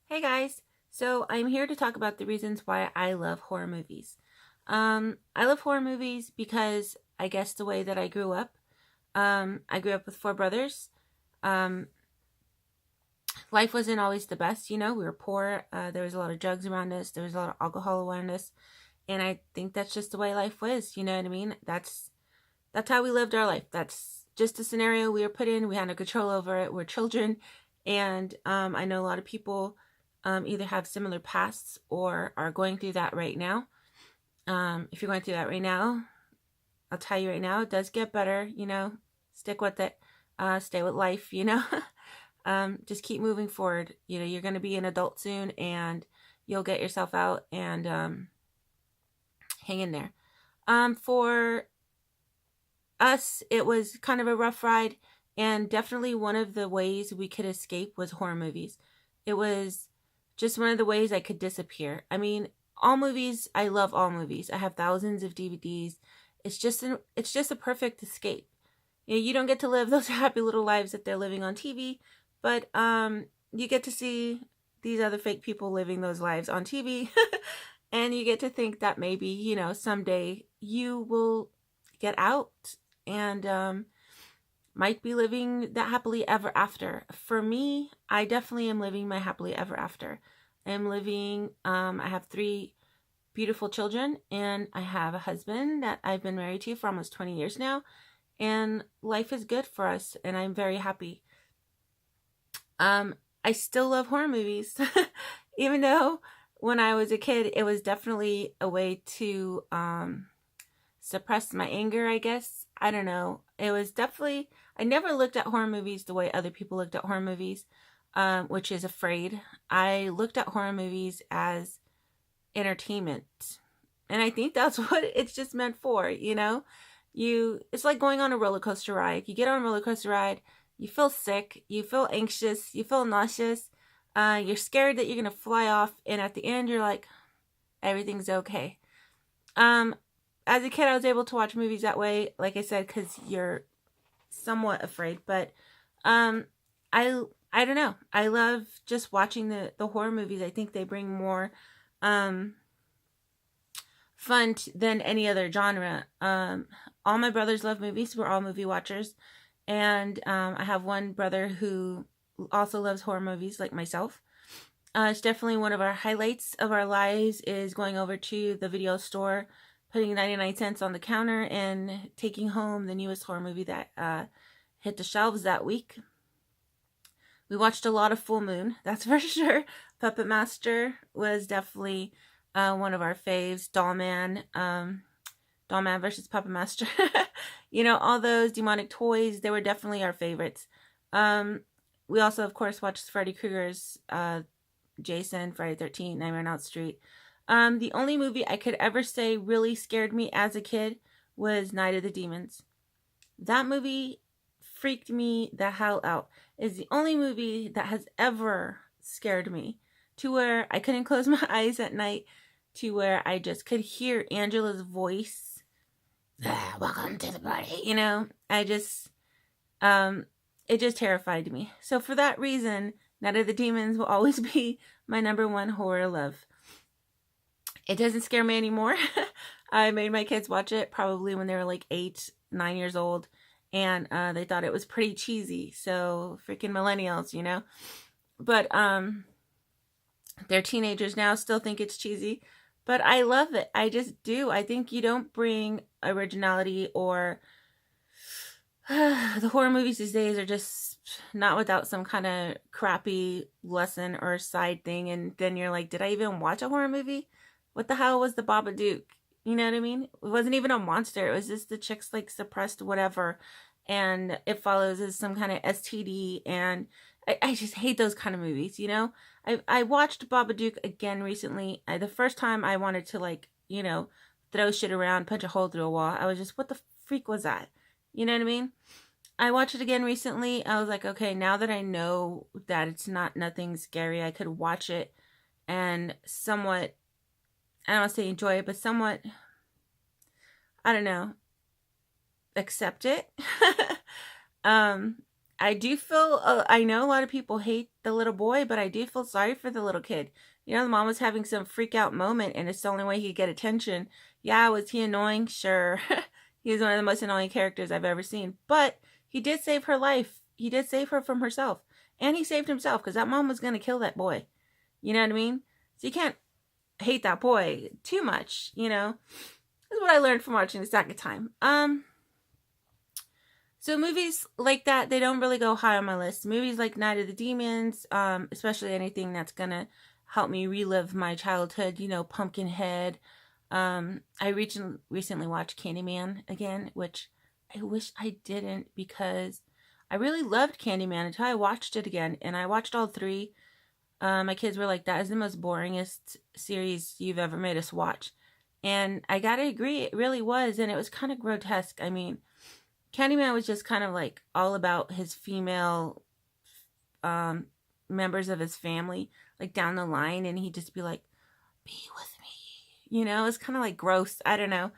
Hey guys, so I'm here to talk about the reasons why I love horror movies. I love horror movies because I guess the way that I grew up. I grew up with four brothers. Um, Life wasn't always the best, we were poor. There was a lot of drugs around us. There was a lot of alcohol around us, and I think that's just the way life was. You know what I mean? That's how we lived our life. That's just a scenario we were put in. We had no control over it. We're children, and I know a lot of people either have similar pasts or are going through that right now. If you're going through that right now, I'll tell you right now, it does get better. Stick with it. Stay with life. Just keep moving forward. You're going to be an adult soon, and you'll get yourself out and hang in there. For us, it was kind of a rough ride, and definitely one of the ways we could escape was horror movies. It was just one of the ways I could disappear. I mean, all movies, I love all movies. I have thousands of DVDs. It's just a perfect escape. You don't get to live those happy little lives that they're living on TV, but you get to see these other fake people living those lives on TV. And you get to think that maybe, someday you will get out and might be living that happily ever after. For me, I definitely am living my happily ever after. I have three beautiful children, and I have a husband that I've been married to for almost 20 years now, and life is good for us, and I'm very happy. I still love horror movies, even though when I was a kid, it was definitely a way to suppress my anger, I guess. I don't know. It was definitely, I never looked at horror movies the way other people looked at horror movies, which is afraid. I looked at horror movies as entertainment. And I think that's what it's just meant for, it's like going on a roller coaster ride. You get on a roller coaster ride, you feel sick, you feel anxious, you feel nauseous, you're scared that you're going to fly off, and at the end, you're like, everything's okay. As a kid, I was able to watch movies that way, like I said, because you're somewhat afraid. But I don't know. I love just watching the horror movies. I think they bring more fun than any other genre. All my brothers love movies. We're all movie watchers. And I have one brother who also loves horror movies like myself. It's definitely one of our highlights of our lives is going over to the video store, putting 99 cents on the counter, and taking home the newest horror movie that hit the shelves that week. We watched a lot of Full Moon, that's for sure. Puppet Master was definitely one of our faves. Doll Man versus Puppet Master. All those demonic toys, they were definitely our favorites. We also, of course, watched Freddy Krueger's Jason, Friday 13th, Nightmare on Elm Street. The only movie I could ever say really scared me as a kid was Night of the Demons. That movie freaked me the hell out. It's the only movie that has ever scared me to where I couldn't close my eyes at night, to where I just could hear Angela's voice. Welcome to the party. It just terrified me. So for that reason, Night of the Demons will always be my number one horror love. It doesn't scare me anymore. I made my kids watch it probably when they were like 8, 9 years old, and they thought it was pretty cheesy. So freaking millennials, But they're teenagers now, still think it's cheesy. But I love it. I just do. I think you don't bring originality or the horror movies these days are just not without some kind of crappy lesson or side thing. And then you're like, did I even watch a horror movie? What the hell was the Babadook? You know what I mean? It wasn't even a monster. It was just the chick's like suppressed whatever. And it follows as some kind of STD. And I just hate those kind of movies, I watched Babadook again recently. The first time I wanted to throw shit around, punch a hole through a wall. I was just, what the freak was that? You know what I mean? I watched it again recently. I was like, okay, now that I know that it's nothing scary, I could watch it and somewhat, I don't want to say enjoy it, but somewhat, I don't know, accept it. I do feel, I know a lot of people hate the little boy, but I do feel sorry for the little kid. You know, the mom was having some freak out moment, and it's the only way he could get attention. Yeah, was he annoying? Sure. He was one of the most annoying characters I've ever seen. But he did save her life. He did save her from herself. And he saved himself, because that mom was going to kill that boy. You know what I mean? So you can't hate that boy too much, you know? That's what I learned from watching the second time. So movies like that, they don't really go high on my list. Movies like Night of the Demons, especially anything that's gonna help me relive my childhood, you know, Pumpkinhead. I recently watched Candyman again, which I wish I didn't, because I really loved Candyman until I watched it again, and I watched all three. My kids were like, that is the most boringest series you've ever made us watch. And I gotta agree, it really was, and it was kind of grotesque. I mean, Candyman was just kind of like all about his female members of his family, like down the line, and he'd just be like, be with me. You know, it's kind of like gross. I don't know.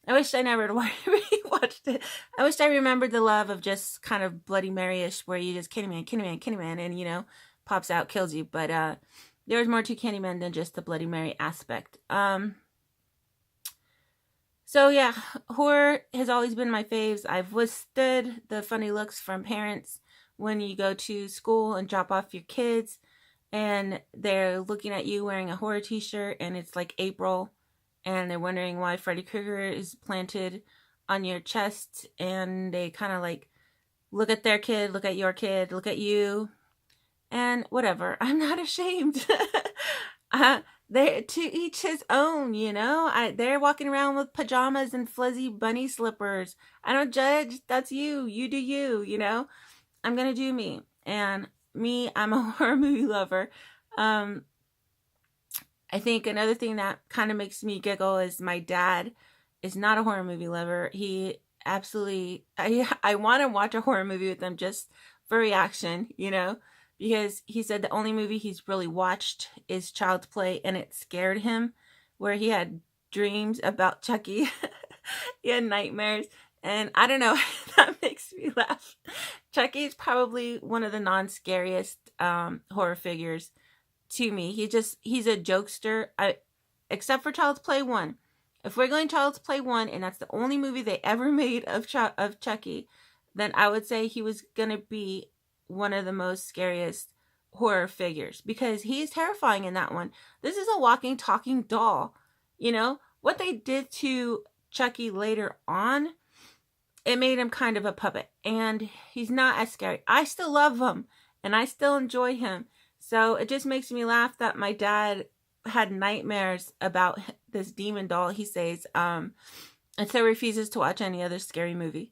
I wish I never watched it. I wish I remembered the love of just kind of Bloody Mary-ish, where you just Candyman, and, you know, pops out, kills you. But there was more to Candyman than just the Bloody Mary aspect. So yeah, horror has always been my faves. I've withstood the funny looks from parents when you go to school and drop off your kids and they're looking at you wearing a horror t-shirt and it's like April and they're wondering why Freddy Krueger is planted on your chest, and they kind of like look at their kid, look at your kid, look at you, and whatever. I'm not ashamed. They're to each his own, you know. They're walking around with pajamas and fuzzy bunny slippers. I don't judge. That's you. You do you, you know. I'm gonna do me. And me, I'm a horror movie lover. I think another thing that kind of makes me giggle is my dad is not a horror movie lover. He absolutely, I want to watch a horror movie with him just for reaction, you know. Because he said the only movie he's really watched is Child's Play, and it scared him, where he had dreams about Chucky. He had nightmares, and I don't know, that makes me laugh. Chucky is probably one of the non-scariest horror figures to me. He's a jokester, except for Child's Play 1. If we're going Child's Play 1, and that's the only movie they ever made of Chucky, then I would say he was going to be one of the most scariest horror figures, because he's terrifying in that one. This is a walking, talking doll. You know, what they did to Chucky later on, it made him kind of a puppet, and he's not as scary. I still love him, and I still enjoy him. So it just makes me laugh that my dad had nightmares about this demon doll, he says, and so refuses to watch any other scary movie.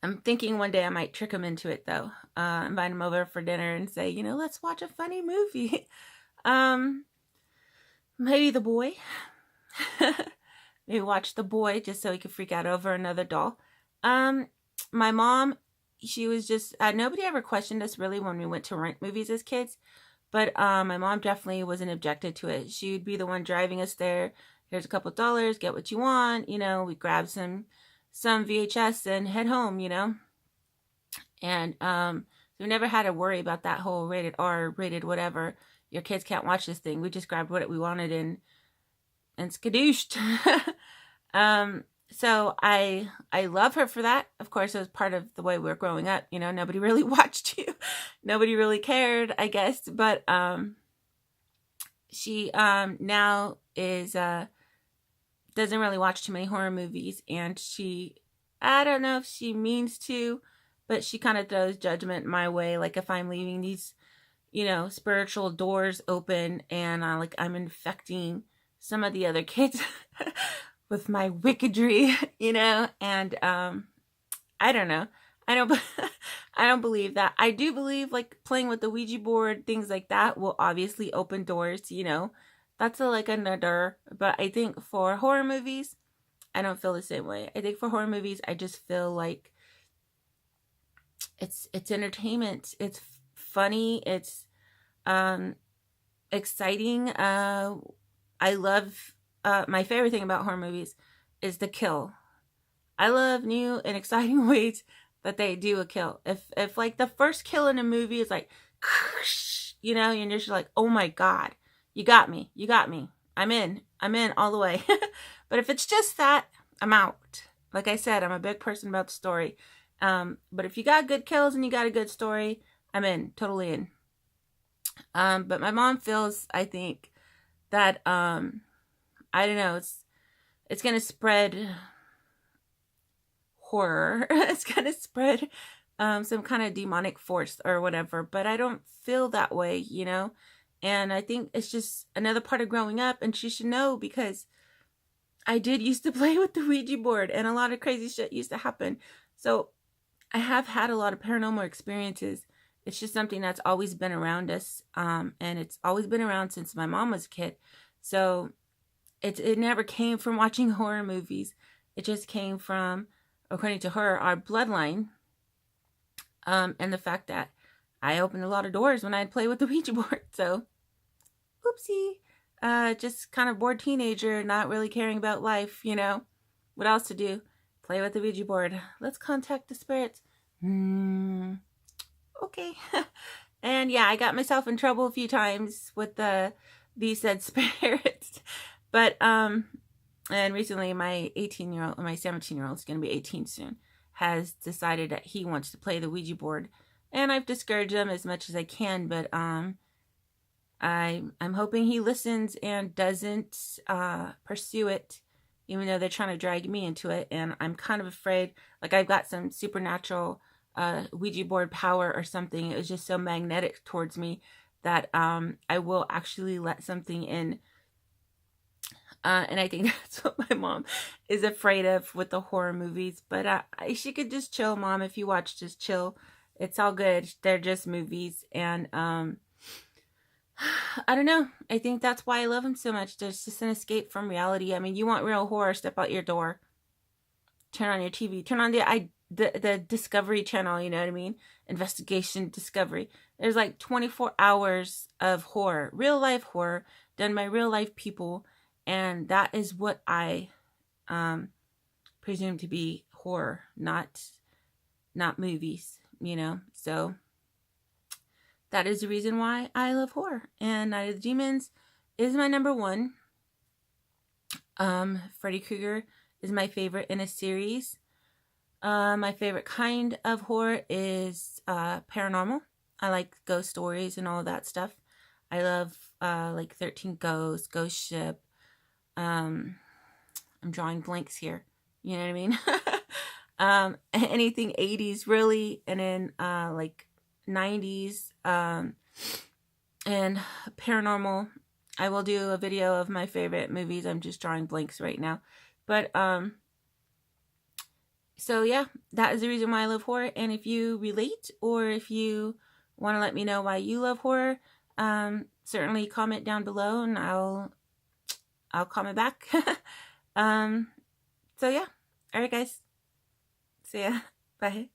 I'm thinking one day I might trick him into it, though. Invite him over for dinner and say, you know, let's watch a funny movie. Maybe The Boy. Maybe watch The Boy just so he could freak out over another doll. My mom, she was just, nobody ever questioned us really when we went to rent movies as kids. But my mom definitely wasn't objected to it. She would be the one driving us there. Here's a couple $, get what you want. You know, we grab some VHS and head home, you know. And we never had to worry about that whole rated R, rated whatever. Your kids can't watch this thing. We just grabbed what we wanted and skadooshed. So I love her for that. Of course, it was part of the way we were growing up. You know, nobody really watched you. Nobody really cared, I guess. But she now is doesn't really watch too many horror movies, and I don't know if she means to, but she kind of throws judgment my way, like if I'm leaving these, you know, spiritual doors open and I'm infecting some of the other kids with my wickedry, you know. And I don't know, I don't believe that. I do believe like playing with the Ouija board, things like that will obviously open doors, you know. That's another, but I think for horror movies, I don't feel the same way. I think for horror movies, I just feel like it's entertainment. It's funny. It's exciting. I love, my favorite thing about horror movies is the kill. I love new and exciting ways that they do a kill. If like the first kill in a movie is like, you know, and you're just like, oh my God, you got me. You got me. I'm in all the way. But if it's just that, I'm out. Like I said, I'm a big person about the story. But if you got good kills and you got a good story, I'm in, totally in. But my mom feels, I think, that, I don't know, it's going to spread horror. It's going to spread some kind of demonic force or whatever. But I don't feel that way, you know? And I think it's just another part of growing up. And she should know, because I did used to play with the Ouija board and a lot of crazy shit used to happen. So I have had a lot of paranormal experiences. It's just something that's always been around us. And it's always been around since my mom was a kid. So it never came from watching horror movies. It just came from, according to her, our bloodline. And the fact that I opened a lot of doors when I'd play with the Ouija board. So, oopsie. Just kind of bored teenager, not really caring about life, you know. What else to do? Play with the Ouija board. Let's contact the spirits. Okay. And yeah, I got myself in trouble a few times with these said spirits. But, and recently my 18-year-old, or my 17-year-old, is going to be 18 soon, has decided that he wants to play the Ouija board. And I've discouraged him as much as I can, but I'm hoping he listens and doesn't pursue it, even though they're trying to drag me into it. And I'm kind of afraid, like I've got some supernatural Ouija board power or something. It was just so magnetic towards me that I will actually let something in. And I think that's what my mom is afraid of with the horror movies. But she could just chill, Mom. If you watch, just chill. It's all good. They're just movies. And I don't know. I think that's why I love them so much. There's just an escape from reality. I mean, you want real horror, step out your door. Turn on your TV. Turn on the Discovery Channel, you know what I mean? Investigation Discovery. There's like 24 hours of horror. Real life horror done by real life people. And that is what I presume to be horror, not movies, you know. So that is the reason why I love horror. And Night of the Demons is my number one. Freddy Krueger is my favorite in a series. My favorite kind of horror is paranormal. I like ghost stories and all that stuff. I love like 13 Ghosts, Ghost Ship. I'm drawing blanks here. You know what I mean? Anything 80s really, and then like 90s, and paranormal. I will do a video of my favorite movies. I'm just drawing blanks right now. But so yeah, that is the reason why I love horror. And if you relate, or if you want to let me know why you love horror, certainly comment down below and I'll comment back. So yeah. All right, guys. See ya. Bye.